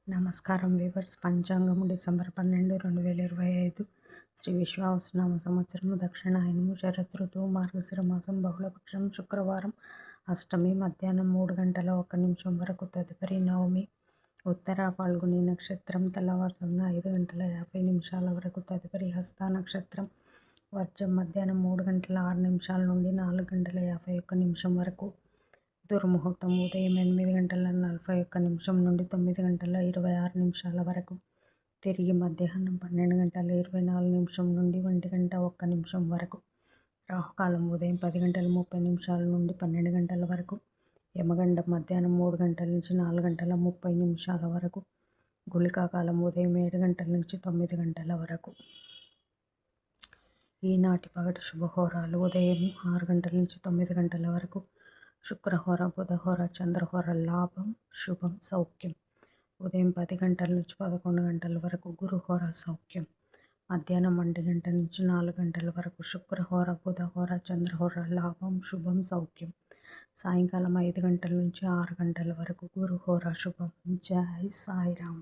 నమస్కారం వీవర్స్. పంచాంగం డిసెంబర్ 12, 2025 శ్రీ విశ్వావసునామ సంవత్సరము దక్షిణాయనము శరత్ ఋతువు మార్గశిర మాసం బహుళపక్షం శుక్రవారం అష్టమి మధ్యాహ్నం 3 గంటల 1 నిమిషం వరకు. తదుపరి నవమి ఉత్తర ఫాల్గుని నక్షత్రం తెల్లవారుజామున 5 గంటల 50 నిమిషాల వరకు. తదుపరి హస్త నక్షత్రం వర్జం మధ్యాహ్నం 3 గంటల 6 నిమిషాల నుండి 4 గంటల 51 నిమిషం వరకు. దుర్ముహూర్తం ఉదయం 8 గంటల 41 నిమిషం నుండి 9 గంటల 26 నిమిషాల వరకు. తిరిగి మధ్యాహ్నం 12 గంటల 24 నిమిషం నుండి 1 గంట 1 నిమిషం వరకు. రాహుకాలం ఉదయం 10 గంటల 30 నిమిషాల నుండి 12 గంటల వరకు. యమగండం మధ్యాహ్నం 3 గంటల నుంచి 4 గంటల 30 నిమిషాల వరకు. గుళికాకాలం ఉదయం 7 గంటల నుంచి 9 గంటల వరకు. ఈనాటి పగటి శుభహోరాలు ఉదయం 6 గంటల నుంచి 9 గంటల వరకు. శుక్రహోర, బుధహోర, చంద్రహోర. లాభం, శుభం, సౌఖ్యం ఉదయం 10 గంటల నుంచి 11 గంటల వరకు. గురుహోర, సౌఖ్యం మధ్యాహ్నం 1 గంట నుంచి 4 గంటల వరకు. శుక్రహోర, బుధహోర, చంద్రహోర. లాభం, శుభం, సౌఖ్యం సాయంకాలం 5 గంటల నుంచి 6 గంటల వరకు. గురుహోర, శుభం. జై సాయిరామ్.